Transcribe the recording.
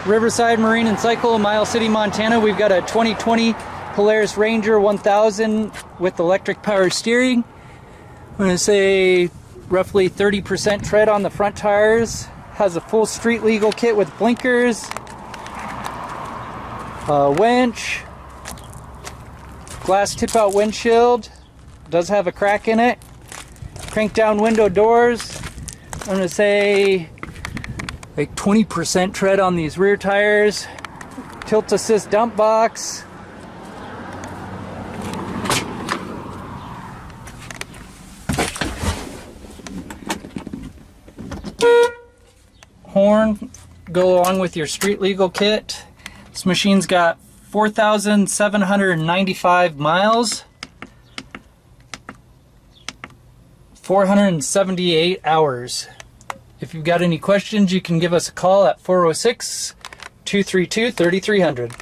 Riverside Marine and Cycle, Miles City, Montana. We've got a 2020 Polaris Ranger 1000 with electric power steering. I'm going to say roughly 30% tread on the front tires. Has a full street legal kit with blinkers, winch, glass tip out windshield. Does have a crack in it. Crank down window doors. I'm going to say like 20% tread on these rear tires. Tilt assist dump box. Horn go along with your street legal kit. This machine's got 4,795 miles, 478 hours. If you've got any questions, you can give us a call at 406-232-3300.